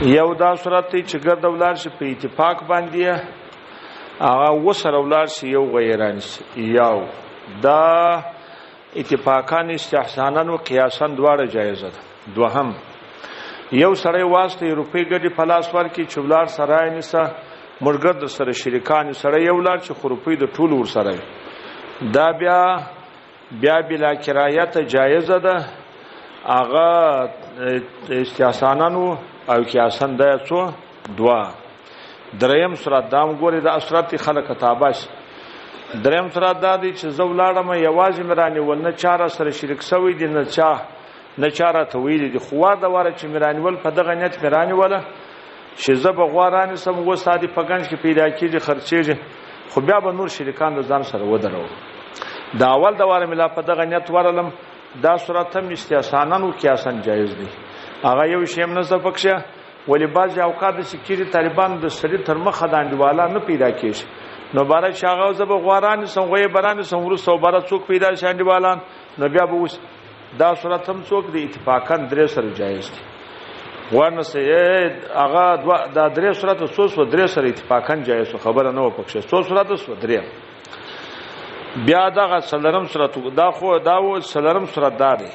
یو دا صورت دی چې ګرد ولار شي په اتفاق باندې هغه وسره ولار شي یو غیران شي یو دا اتفاقان استحسانن او قیاسن دواړه جایز ده. دوهم یو سړی واسطه روپی ګډي پلاس ور کې چولار سرای نسا مرګد سره شریکان سره یو لار چې خروپی د ټول ور سره دا بیا بلا کرایت جایز ده. هغه استحسانن او قیاسن ده څو دوا. دریم صورت دام ګوري د اثرات خلق تابش. دریم صورت دا دی چې زولاړه مې یوازې مرانی ول نه چاره سره شریک سوی دي نه چاره تویل دي خو دا واره چې مرانی ول په دغه نیت مرانی ولا چې زب غواران سم و سادي پګنج کې پیدا کیږي خرچېږي خو بیا به نور شریکان د ځان سره ودرو. دا اول دا واره ملا په دغه نیت ورلم دا صورت هم استحسانن او قیاسن جایز دي. هغه یو شیم نه زپکشه ولی بعض اوقات چې طالبان د سړي تر مخه دانډواله نه پیدا کیږي نو بارا شاغه زب غواران سم غوي بران سم ورو سو بارا څوک پیدا شاندوالان نو بیا به وس دا صورت هم څوک د اتفاقن درې سره جایز دي. ورنه سه هغه دا درې صورت سو درې سره اتفاقن جایز خبره نه وپکشه سو صورت سو درې بیا دا سلرم صورت دا خو دا و سلرم صورت داري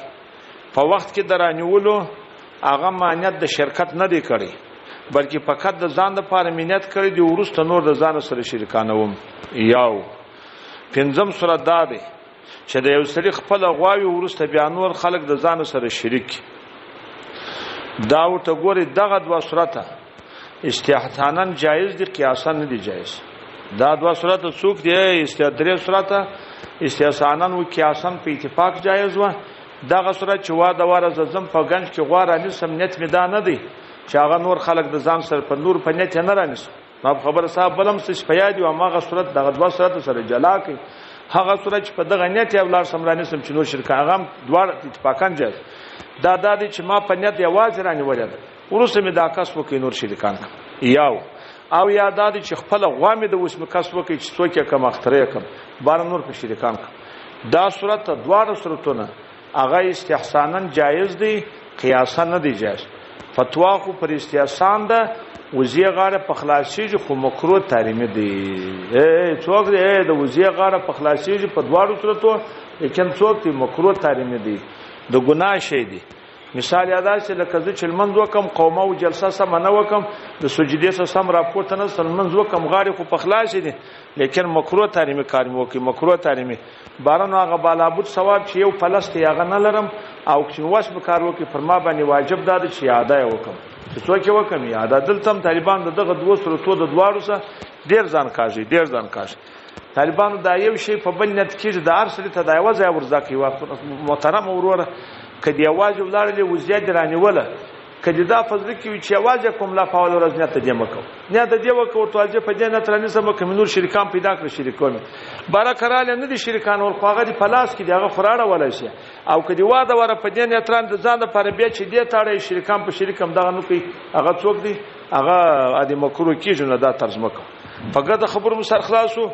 په وخت کې درانیولو هغه مانیت د شرکت نه دی کړی بلکې فقط د ځان د پاره مینت کړی دی ورسته نور د ځان سره شریکانوم. یو پنځم صورت دا دی چې د یو سړي خپل غواوی ورسته بیا نور خلق د ځان سره شریک دا ورته ګوري دغه دوا صورت استحسانن جایز دي قیاسن نه دي جایز. دا دوا صورت څوک دی درې صورت استحسانن او قیاسن په اتفاق جایز و. دغه صورت چې وا د واره زم په گنج کې غواره نسم نیت میدان نه دی چې هغه نور خلق د ځان سره په نور په نیت نه رانیس ما خبر صاحب بلم څه پیاد او ماغه صورت دغه دوا صورت سره جلا کوي هغه صورت په دغه نیت یو لار سمرانی سم چې نور شرک هغه دوار اتفاقان جایز. دا د چې ما په نیت یواز رانی ولید ورسره می دا کس وکي نور شریکان یاو او یاد چې خپل غوامه د وسم کس وکي چې څوک کم اختره کم بار نور په شریکان دا صورت دوار صورتونه هغه استحسانن جایز دی قیاسا نه دی جایز. فتوا خو پر استحسان ده وزیه غاړه په خلاصي خو مکروه تحریمي دی. څوک دی د وزیه غاړه په خلاصي په دواړو صورتو لیکن څوک دی مکروه تحریمي دی د ګناه شی دی. مثال ادا چې لکه چې منځ وکم قومه او جلسه سم نه وکم د سجدي سم راپورته نه سم منځ وکم غاړه خو په خلاصي دی لیکن مکروه تحریمي کار مو کوي مکروه تحریمي بارنو هغه بالابود ثواب چې یو فلسط یغه نه لرم او چې واس به کار وکي فرما باندې واجب ده چې یاده وکم چې څوک وکم یاده دلته طالبان دغه دوه صورتو د دواړو سره ډیر ځان کاږي طالبانو دا یو شی په بل نت کې د ارسل ته دا یوازې ورزاکي محترم وروره کدی یوازې ولارلې وزیاد رانی ولا کدی دا فضل کې چې یوازې کوم لا فاول ورځ ته جمع کو نه د دې وکړو ټولځه په جنت رانی سم کومنور شریکان پیدا کړ شریکونه بارکراله نه دي شریکان ور خواغه دي پلاس کې دغه فراړه ولا شي او کدی واده ور په جنت ران د ځان لپاره بیا چې دې تاړې شریکان په شریکم دغه نو کوي هغه څوک دي هغه ادي مکرو کیږي نه دا ترجمه کو فقط خبر مسر خلاصو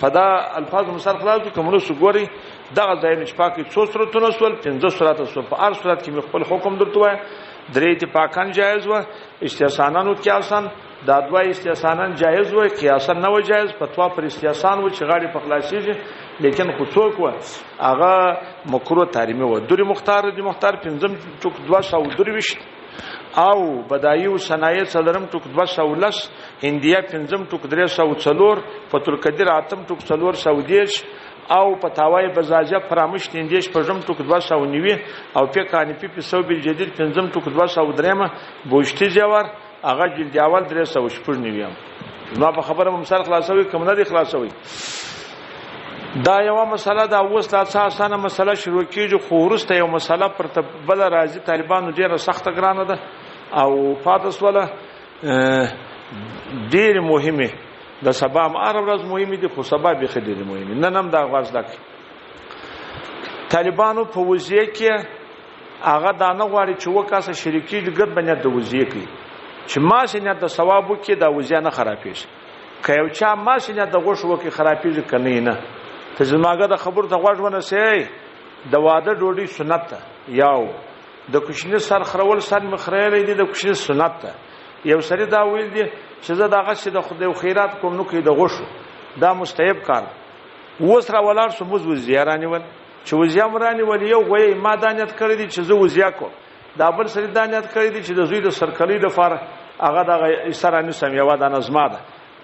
فدا الفاظ مسر خلاصو کومو سګوري دغه ځای نشپاکي څو صورتونه سول 15 صورت سول په هر صورت کې خپل حکم درته وای درې اتفاقان جایز و استحسانن او قیاسن دا دوه استحسانن جایز و قیاسن نه و جایز فتوا پر استحسان و چې غاړي په خلاصيږي لیکن خو څوک و هغه مکروه تحریمي و. دوری مختار 222 او بدایي او صنایع څلرم ټوک 210 هندیا 5 ټوک 304 فتل قدیر اتم ټوک 410 او پتاوای بزاجه فراموش تندیش پرجم ټوک 290 او فقانی پی سو بل جدید 5 ټوک 203 بوشتي جوار هغه جلد اول 390 ما په خبره مثال خلاصوي کوم نه دي خلاصوي. دا یو مسله دا اوس لا اسانه مسله شروع کیږي خو ورسته یو مسله پر بل راځي طالبانو ډیره سخت ګرانه ده او فاتس ولا ډیر مهمه د سبا عرب ورځ مهمه دي خو سبا به خدای مهمه نه نم دا غواړم لکه طالبانو په وزیه کې هغه دانه غواړي چې وکاسه شریکی د ګډ بنیاد د وزیه کې چې ما شنه د ثوابو کې د وزیه نه خرابېږي که یو چا ما شنه د غوښو کې خرابېږي کنه نه ته زماګه د خبر ته غوښ ونه سي د واده ډوډۍ سنت یاو د کوچني سر خرول سر مخریل دي د کوچني سنت ته یو سړی دا ویل دي چې زه دغه څه د خدای خیرات کوم نو کې د غوښو دا مستحب کار اوس را ولاړ سو موږ وزیارانی ول چې وزیامرانی ول یو غوي ما دانیت کړی دي چې زه وزیا کوم دا بل سړی دانیت کړی دي چې د زوی د سرکلي د فار هغه د سرانی سمېوا د نظم ده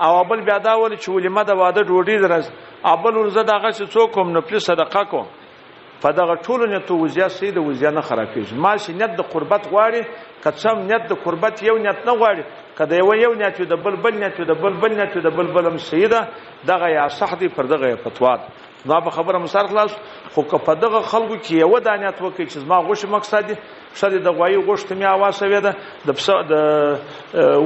او بل بیا دا ول چې ولې ما د واده ډوډۍ درز ابل ورزه دغه څه څوک کوم نو پلی صدقه کوم په دغه ټولو نیت وزیا سي د وزیا نه خرابېږي ما شي نیت د قربت غواړي کڅم نیت د قربت یو نیت نه غواړي کله یو نیت د بل نیت د بل نیت د بل هم سیده دغه یا صح دی پر دغه فتوا نو په خبره مسار خلاص خو په دغه خلکو کې یو د نیت وکړي چې ما غوښ مقصد دي شته د غوي غوښته می आवाज وې ده د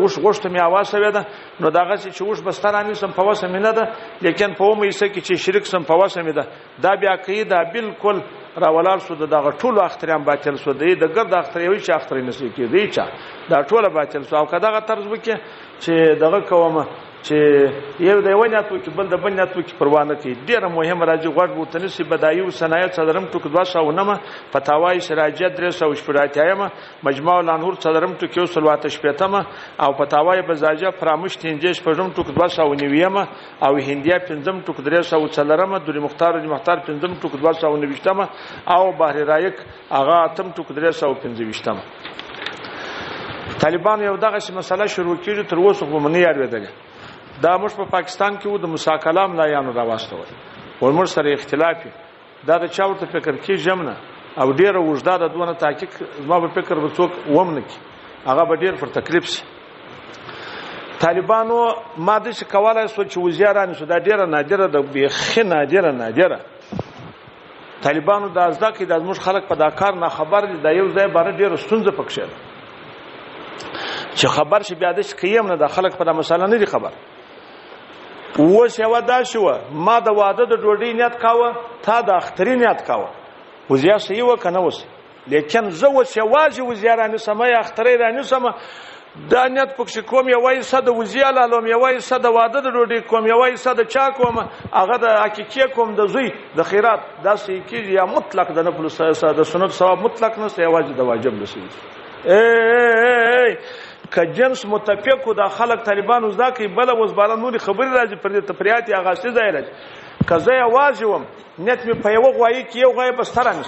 وښ غوښته می आवाज وې ده نو دغه چې وښ بسترانی سم په وسه مینه ده لیکن په مې سکه چې شرک سم په وسه مې ده دا بیا کې دا بالکل راولار سو دغه ټولو اخترام باطل سو دی د ګرد اختریوي چې اخترې نسی کې دی چا دا ټوله باطل سو او کداغه طرز وکي چې دغه کومه چې یو د ونیت وکي بل د بنیت وکي پروا نه کوي ډیره مهمه راځي غوړ بوتنسي بدایو صنایع صدرم ټوک 209 فتاوی شراجه 318 مجموع الانور صدرم ټوک 118 او فتاوی بزاجه فراموش تنجش پرم ټوک 290 او هندیا پنځم ټوک 340 دوری مختار پنځم ټوک 290 او بحر رایق اغا اتم ټوک 315 طالبان یو دغه مسله شروع کړي تر اوسه په منی یاد ودل دا موږ په پاکستان کې و د موسی کلام لا یانو راوستول ورمر سره اختلافي دا د چاورته فکر کې جمنه او ډیره وجدا د دونه تحقیق ما په فکر وڅوک ومنه کې هغه به ډیر پر تکلیف شي طالبانو ماده چې کولای سو چې وزیران سو دا ډیره نادره د بیخي نادره طالبانو د ازدا کې د موږ خلک په دا کار نه خبر دي د یو ځای بار ډیره ستونزه پکښه چې خبر شي بیا د کیم نه د خلک په مسله نه دي خبر اوس یو دا شو ما د واده د ډوډۍ نیت کاوه تا د اخترین نیت کاوه وزیا سي و کنه وس لیکن زه وس واجب وزیارانه سمه اخترې رانه سمه دا نیت پکښ کوم یو وای صد وزیا لالم یو وای صد واده د ډوډۍ کوم یو وای صد چا کوم هغه د حقیقي کوم د زوی د خیرات داسې کې یا مطلق د نفل د سنت ثواب مطلق نه سی واجب د واجب نسی که جنس متفق د خلق طالبانو زدا کوي بل وزباله نور خبر راځي پر دې تفریات یا غاښه ځای راځي کزه یوازې وم نت می په یو غوایي کې یو غایب سترانه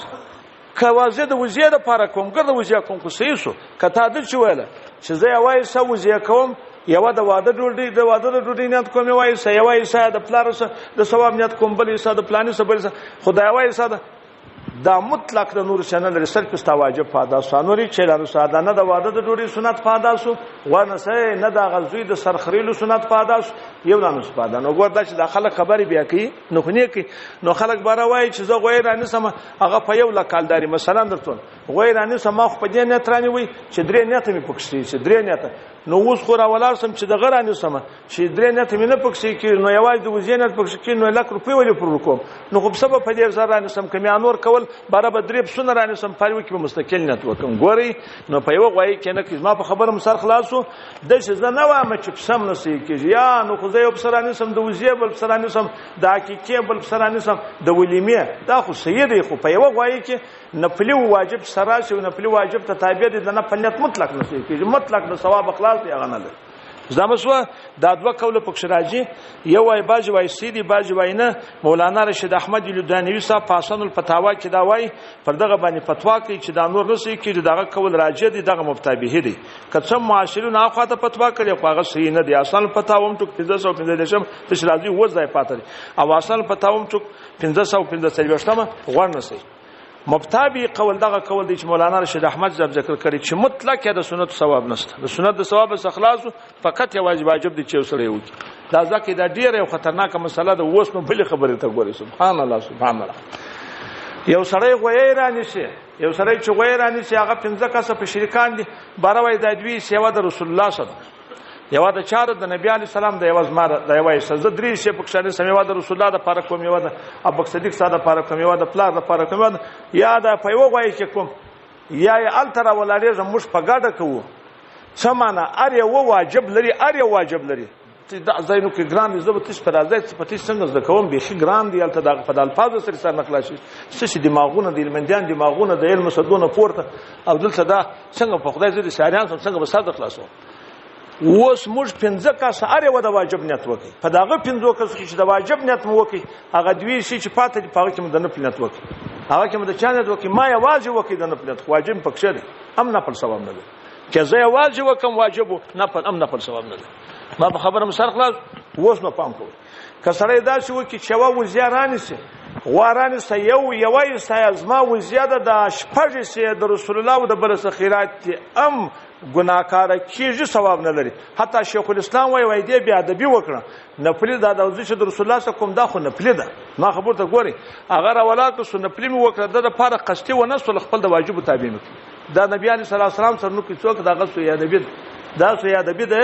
کوازه د وزیه د پاره کوم ګرځ وزیه کوم کو سیسو کته د چويله چې زه یوای سو وزیه کوم یو د واده ډوډۍ نیت کوم یوای سه یوای سه د پلارس د ثواب نیت کوم بل سه د پلانې سه بل سه خدای وای سه دا مطلق د نور چینل ریسرچ پستا واجب پادا سانوري چیرانو ساده نه د واده د ډوډۍ سنت پادا سو ونه سه نه د غزوی د سرخریلو سنت پادا سو یو نه پادا نو ګور دا چې د خلک خبري بیا کوي نو خني کوي نو خلک بارا وای چې زه غویرانه سم هغه په یو لکالداري مثلا درته غویرانه سم خو په دې نه ترانه وي چې درې نیت می پکشتي چې درې نیت نو اوس خو راولار سم چې د غرانه سم چې درې نیت می نه پکشي کې نو یوازې د وزینت پکشي کې نو لک روپی ولې پر کوم نو خو سبب په دې زرانه سم کمی انور کول بار به درې سونه رانه سم پالو کې مستقل نیت وکم ګوري نو په یو غوي کې نه کې ما په خبره مسار خلاصو د څه زنه و ما چې سم نسی کې یا نو خو زه یو بسرانه سم د وزیه بل بسرانه سم د حقیقي بل بسرانه سم د ولیمه دا خو سید خو په یو غوي کې نفلی واجب سراشه او نفلی واجب ته تابع دي د نفلیت مطلق نسی کې مطلق د ثواب اخلاص دی هغه نه ده زموږه دا دوه کوله پکښ راځي یو وای باج وای سیدی باج وای نه مولانا رشید احمد لودانوی صاحب پاسن الفتاوا کې دا وای پر دغه باندې فتوا کوي چې دا نور نسی کې دغه کول راځي دغه مفتابه دي کڅم معاشرون اخواته فتوا کوي خو هغه صحیح نه دی اصل فتاوم ټک 1515 تش راځي وځای پاتره او اصل فتاوم ټک 1515 غوړ نسی مبتابي قول دغه قول دی چې مولانا رشید احمد زاب ذکر کړی چې مطلق د سنت ثواب نشته د سنت د ثواب اخلاص فقط یو واجب دی چې وسره وي دا ځکه دا ډیره خطرناکه مسله ده اوس نو بل خبره ته ګوري سبحان الله یو سړی غویرانی شي یو سړی چې غویرانی شي هغه 15 کسه په شریکان دي باروي د دوی سیوا د رسول الله صلی الله یو د چار د نبی علی سلام د یواز مار د یوای سزا درې شی پکښانه سمېوا د رسول الله د پاره کوم یو د ابو صدیق صاحب د پاره کوم یو د پلار د پاره کوم یا د پیو غوای کې کوم یا الترا ولاره زموږ په ګاډه کوو سمانه ار یو واجب لري دا ځایونو کې ګران دي زه به تاسو په راځي چې په تاسو څنګه زده کوم بیخي ګران دي هلته د په الفاظو سره سر نقلا شي څه شي دماغونه د علمندیان دماغونه د علم صدونه پورته او دلته دا څنګه په خدای زده شاعران څنګه به ساده خلاصو اوس موږ 15 کاس اره و د واجب نیت وکي په داغه 15 کاس چې د واجب نیت مو وکي هغه دوی شي چې پاتې په هغه کې د نفل نیت وکي هغه کې د چا نیت وکي ما یوازې وکي د نفل نیت واجب پکښه دي ام نفل ثواب نه دي که زه یوازې وکم واجب نفل ام نفل ثواب نه دي ما په خبره مسر خلاص اوس نو پام کوئ که سړی داسې وکي چې یوه وزیا رانیسي غوا رانیسه یوه ایسته زما وزیاده د شپږ ایسې د رسول الله او د بل څه خیرات دي ام ګناهکاره کېږي ثواب نه لري حتی شیخ الاسلام وایي دې بې ادبي وکړه نفلي دا د چې د رسول الله څخه کوم دا خو نفلي ده ما خبر ته ګوري هغه راولا که سو نفلي مې وکړه د لپاره قصدي ونه سول خپل د واجب تابع مې دا نبی عليه الصلاه والسلام سره نو کې څوک دا غسو یادبي دا سو یادبي ده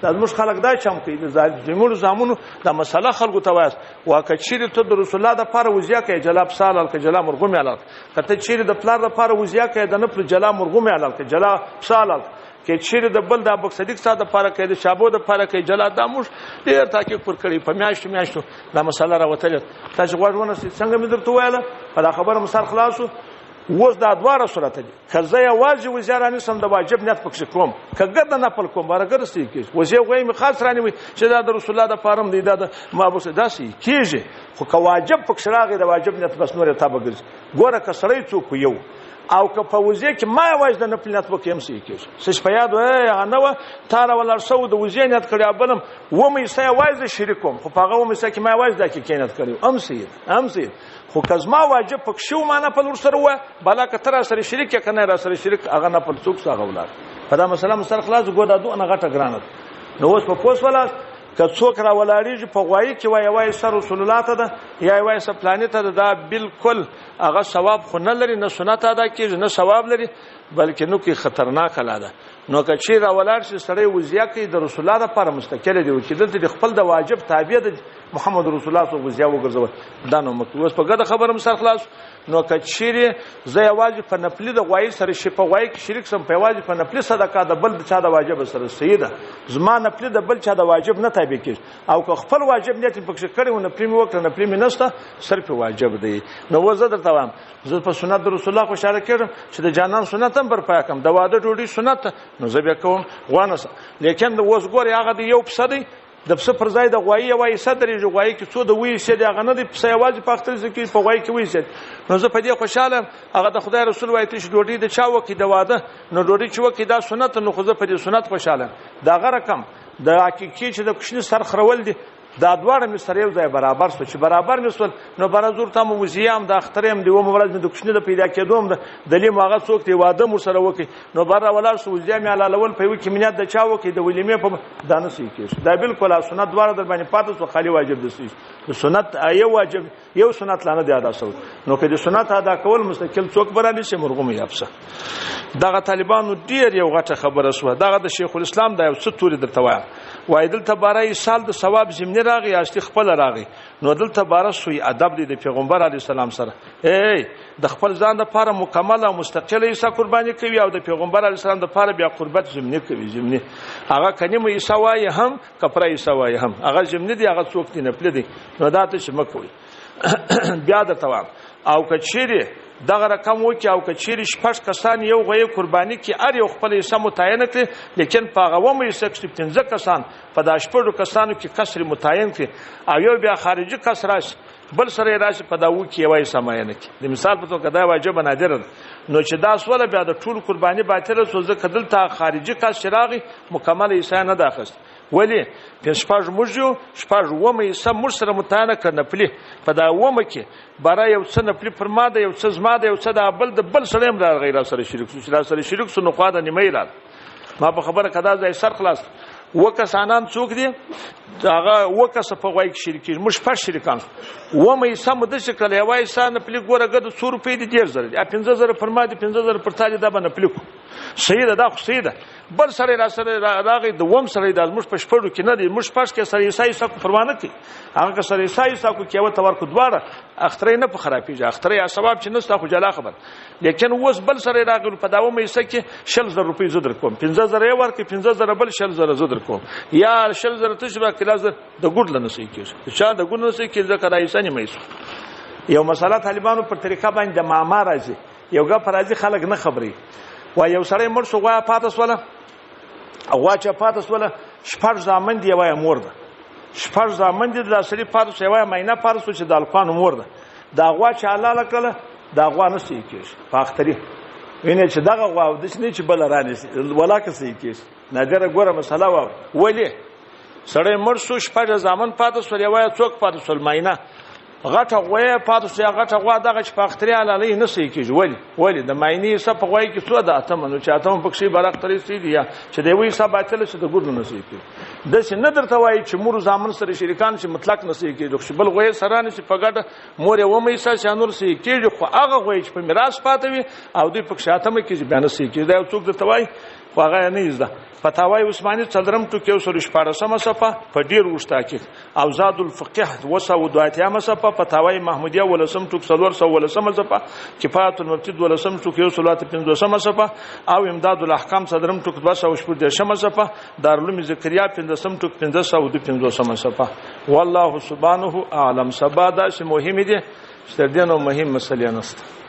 دا موږ خلک دا چم کوي د زموږ زامونو دا مسله خلکو ته وایي واکه چیرې ته د رسول الله د لپاره وزیا کوي جلاب سال الک جلا مرغوم علال کته چیرې د پلار د لپاره وزیا کوي د نفل جلا مرغوم علال کې جلا سال کې چیرې د بل د ابو صدیق صاحب د لپاره کوي د شابو د لپاره کوي جلا د موږ ډیر تحقیق پر کړی په میاشتو دا مسله راوتل تاسو غواړئ څنګه مې درته ویله په خبره مسار خلاصو اوس دا دواره صورت دي که زه یوازې وزیرانې سم د واجب نیت پکښې کوم که ګرد نفل کوم برګر سي کېږي وزې غوی مې خاص رانیوي چې دا د رسول الله د فارم دی دا د مابوس داسې کېږي خو که واجب پکښې راغی د واجب نیت بس نور یې تا به ګرځي ګوره که سړی څوک یو او که په وزې کې ما یوازې د نفل نیت وکړي هم سي کېږي څه په یاد وایي هغه نه وه تا راولاړ شوی د وزې نیت کړی بلم ومه حصه یوازې شریک کوم خو په هغه ومه حصه کې ما یوازې دا کې نیت کړی هم سي خو که زما واجب پکې شو ما نفل ورسره وه بلا که ته راسره شریک یې که نه راسره شریک هغه نفل څوک څه هغه ولاړ په دا مسله مسر خلاص ګوه دا دونه غټه ګرانه ده نو اوس په پوس ولاړ که څوک راولاړېږي په غوایي کې وایي سر رسول الله ته ده یا وایي سه پلانې ته ده دا بالکل هغه ثواب خو نه لري نه سنت ادا کېږي نه ثواب لري بلکې نو کې خطرناکه لا ده نو که چیرې راولاړ شي سړی وزیا کوي د رسول الله لپاره مستقله دی چې دلته د خپل د واجب تابع د محمد رسول الله صلی وزیا وګرځول دا نو اوس په ګډه خبره مسر خلاص نو که چیرې زه یوازې په نفلي د غوایي سره شي په غوایي کې شریک سم په یوازې په نفلي صدقه د بل چا د واجب سره صحیح ده زما نفلي د بل چا د واجب نه تابع کېږي او که خپل واجب نیت پکښې کړی و نفلي مې وکړه نفلي مې نشته صرف واجب دی نو اوس زه درته وایم زه په سنت د رسول الله خوشحاله کېږم چې د جانان سنت هم برپا کړم د واده ډوډۍ سنت نو زه بیا کوم غوانسه لیکن د اوس ګورې هغه د یو پسه دی د پسه پر ځای د غوایي یوه حصه درېږي غوایي کې څو د وی حصې دي هغه نه دی پسه یوازې په اختر کې په غوایي کې وی حصې نو زه په دې خوشحاله هغه د خدای رسول وایي چې ډوډۍ د چا وکړي د واده نو ډوډۍ چې وکړي دا سنت نو خو زه په دې سنت خوشحاله د هغه رقم د عقیقې چې د کوچني سر خرول دي دا دواړه مې سره یو ځای برابر شو چې برابر مې شول نو برازور ته مو وزیم د اختر هم دی و مو ورځ مې د کوچني د پیدا کېدوم د دلیم هغه څوک دی واده مو سره وکړي نو بره ولاړ شو وزیم یې حلالول په یو کې منیت د چا وکړي د ولیمې په دا نه سي کېږي دا بالکل سنت دواړه در باندې پاتې شو خالي واجب دي د سنت یو واجب یو سنت لانه دی ادا شو نو که د سنت ادا کول مستقل څوک برابر شي مرغوم یابسه دغه طالبانو ډیر یو غټه خبره شو دغه د شیخ الاسلام د یو څه توري درته وایم وای دلته بارای سال د ثواب زمینه راغی اشتي خپل راغی نو دلته بار سوی ادب دی د پیغمبر علی السلام سره د خپل ځان لپاره مکمل او مستقله عیسی قرباني کوي او د پیغمبر علی السلام لپاره بیا قربت زمینه کوي زمینه هغه کنیمه عیسی وای هم کفر عیسی وای هم هغه زمینه دی هغه څوک دی نه پلی دی نو دا ته شمه کوي بیا د توام او کچيري دغه رقم وکي او کچيري شپږ کسان یو غوي قرباني کې ار یو خپل حصہ متعین کړي لیکن په هغه مې 15 کسان په د شپږ کسانو کې کسر متعین کړي او یو بیا خارجي کسر راشي بل سره راشي په داو کې وای سماینه کې د مثال په توګه دا واجب نادر نو چې دا سوال بیا د ټول قرباني باطل سوزه کدل تا خارجي کس شراغي مکمل حصہ نه داخست ولی په شپږ مجو شپږ ومه سم مر سره متانه کنه پلی په دا ومه کې برای یو څه نپلی پر ما ده یو څه زما ده یو څه د بل د بل سره هم را غیر سره شریک شو چې سره شریک سو نو خوا د نیمه را ما په خبره کدا ځای سر خلاص وکسانان څوک دي هغه وکس په غوای کې شریک مش په شریکان ومه سم د شکل یوای سان پلی ګوره غد 100 روپۍ دي 10000 15,000 پر ما دي 15,000 پر تاج دا باندې پلی صحیح ده دا خو صحیح ده بل سره را سره راغی د وم سره د موږ په شپړو کې نه دی موږ پښ کې سره ایسای سکو پروانه کی هغه سره ایسای سکو کې و تور کو دواړه اخترې نه په خرابېږي اخترې یا سبب چې نسته خو جلا خبر لیکن اوس بل سره راغی په داوه مې سکه 10000 روپۍ زدر کوم 15000 ورکې 15000 بل 10000 زدر کوم یا 10000 تشبه کلاس د ګډ لنسې کېږي چې د ګډ لنسې کې ځکه راځي مې یو مسله طالبانو پر طریقه باندې معما راځي یو غا راځي خلک نه خبري و یو سړی مر شو غوا پاتس ولا غوا چې پاتس ولا شپږ ځامن دی وای مور ده شپږ ځامن دی د سړي پاتس وای مینه پاتس چې د الفان مور ده دا غوا چې حلاله کړه دا غوا نه سې کېږي فاختري ویني چې دغه غوا د شنه چې بل رانه ولا که سې کېږي نګره ګوره مسله و ولی سړی مر شو شپږ ځامن پاتس وای څوک پاتس ول مینه غټه غوې پاتې یا غټه غوا دغه چې پختري علالي نه سې کېږي ولی د مایني سپ غوې کې څو د اتمنو چې اتم پکې برختري سي دي چې دی وې سب اچل چې د ګډ نه سې کېږي د څه نه درته وایي چې مور زامن سره شریکان چې مطلق نه سې کېږي خو بل غوې سره نه چې پګړه مور و مې سره شانور سې کېږي خو هغه غوې چې په میراث پاتې وي او دوی پکې اتم کې بیان سې کېږي دا څوک درته وایي خو هغه نه زده فتاوی عثماني څلرم ټکی او سره شپارسمه صفه په ډیر وشتا کې او زاد الفقه وسو دواتیامه صفه فتاوی محمودیه ولسم ټک سلور سو ولسمه صفه کفایت المبتد ولسم ټکی او صلات 15 صفه او امداد الاحکام صدرم ټک 214 صفه دارالعلوم زکریا 15 ټک 15 صفه والله سبحانه اعلم سبادا چې مهم دي ستردینو مهم مسلې نست